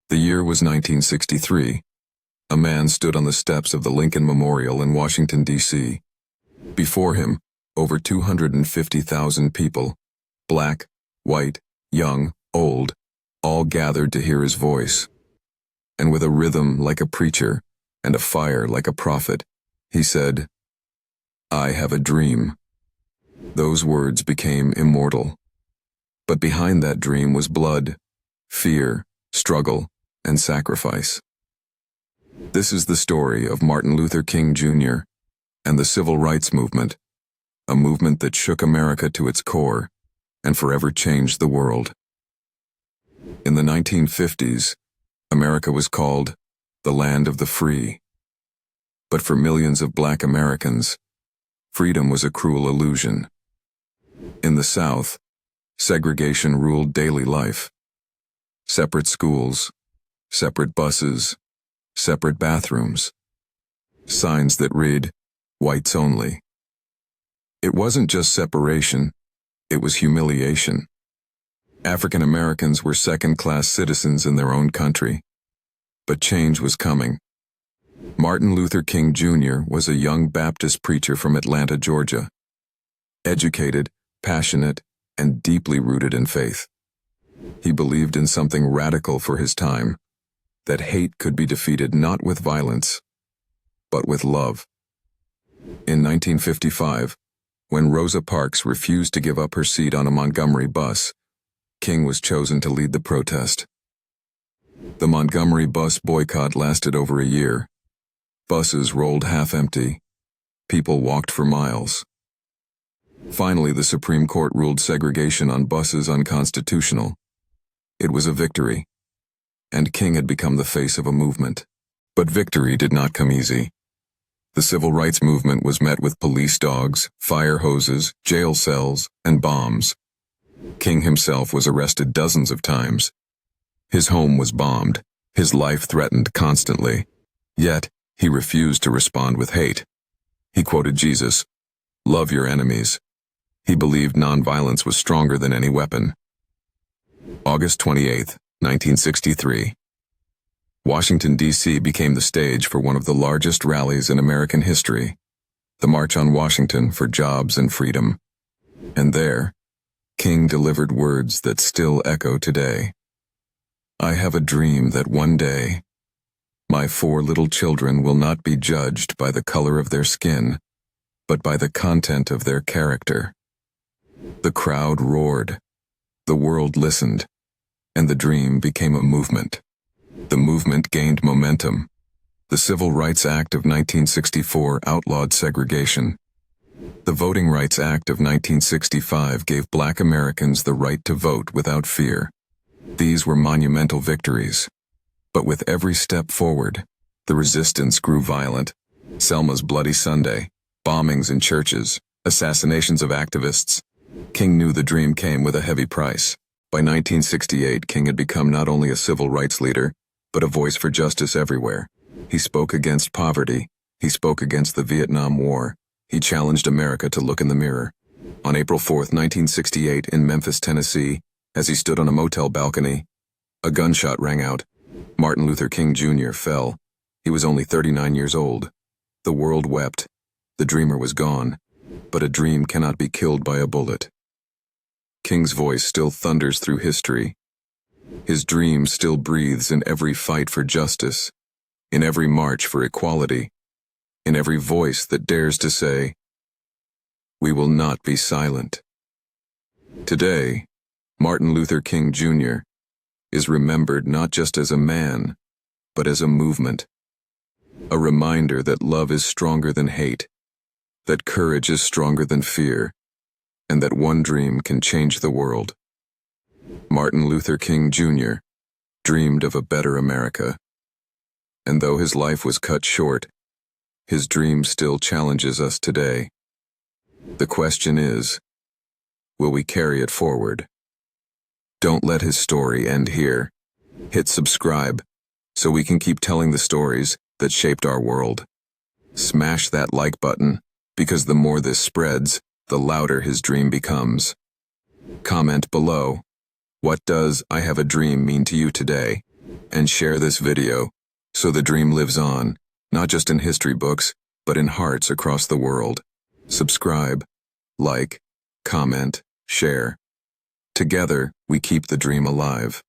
The year was 1963. A man stood on the steps of the Lincoln Memorial in Washington, D.C. Before him, over 250,000 people, black, white, young, old, all gathered to hear his voice. And with a rhythm like a preacher and a fire like a prophet, he said, "I have a dream." Those words became immortal. But behind that dream was blood, fear, struggle, and sacrifice. This is the story of Martin Luther King Jr. and the Civil Rights Movement, a movement that shook America to its core and forever changed the world. In the 1950s, America was called the land of the free. But for millions of black Americans, freedom was a cruel illusion. In the South, segregation ruled daily life. Separate schools, separate buses, separate bathrooms, signs that read, "Whites only." It wasn't just separation, it was humiliation. African Americans were second-class citizens in their own country. But change was coming. Martin Luther King Jr. was a young Baptist preacher from Atlanta, Georgia. Educated, passionate, and deeply rooted in faith. He believed in something radical for his time, that hate could be defeated not with violence, but with love. In 1955, when Rosa Parks refused to give up her seat on a Montgomery bus, King was chosen to lead the protest. The Montgomery bus boycott lasted over a year. Buses rolled half empty. People walked for miles. Finally, the Supreme Court ruled segregation on buses unconstitutional. It was a victory, and King had become the face of a movement. But victory did not come easy. The civil rights movement was met with police dogs, fire hoses, jail cells, and bombs. King himself was arrested dozens of times. His home was bombed, his life threatened constantly. Yet, he refused to respond with hate. He quoted Jesus, "Love your enemies." He believed nonviolence was stronger than any weapon. August 28, 1963. Washington, D.C. became the stage for one of the largest rallies in American history, the March on Washington for Jobs and Freedom. And there, King delivered words that still echo today. "I have a dream that one day, my 4 little children will not be judged by the color of their skin, but by the content of their character." The crowd roared, the world listened, and the dream became a movement. The movement gained momentum. The Civil Rights Act of 1964 outlawed segregation. The Voting Rights Act of 1965 gave black Americans the right to vote without fear. These were monumental victories. But with every step forward, the resistance grew violent. Selma's Bloody Sunday, bombings in churches, assassinations of activists. King knew the dream came with a heavy price. By 1968, King had become not only a civil rights leader, but a voice for justice everywhere. He spoke against poverty. He spoke against the Vietnam War. He challenged America to look in the mirror. On April 4, 1968, in Memphis, Tennessee, as he stood on a motel balcony, a gunshot rang out. Martin Luther King Jr. fell. He was only 39 years old. The world wept. The dreamer was gone. But a dream cannot be killed by a bullet. King's voice still thunders through history. His dream still breathes in every fight for justice, in every march for equality, in every voice that dares to say, "We will not be silent." Today, Martin Luther King Jr. is remembered not just as a man, but as a movement. A reminder that love is stronger than hate, that courage is stronger than fear, and that one dream can change the world. Martin Luther King Jr. dreamed of a better America. And though his life was cut short, his dream still challenges us today. The question is, will we carry it forward? Don't let his story end here. Hit subscribe so we can keep telling the stories that shaped our world. Smash that like button, because the more this spreads, the louder his dream becomes. Comment below, what does "I have a dream" mean to you today? And share this video so the dream lives on, not just in history books, but in hearts across the world. Subscribe, like, comment, share. Together, we keep the dream alive.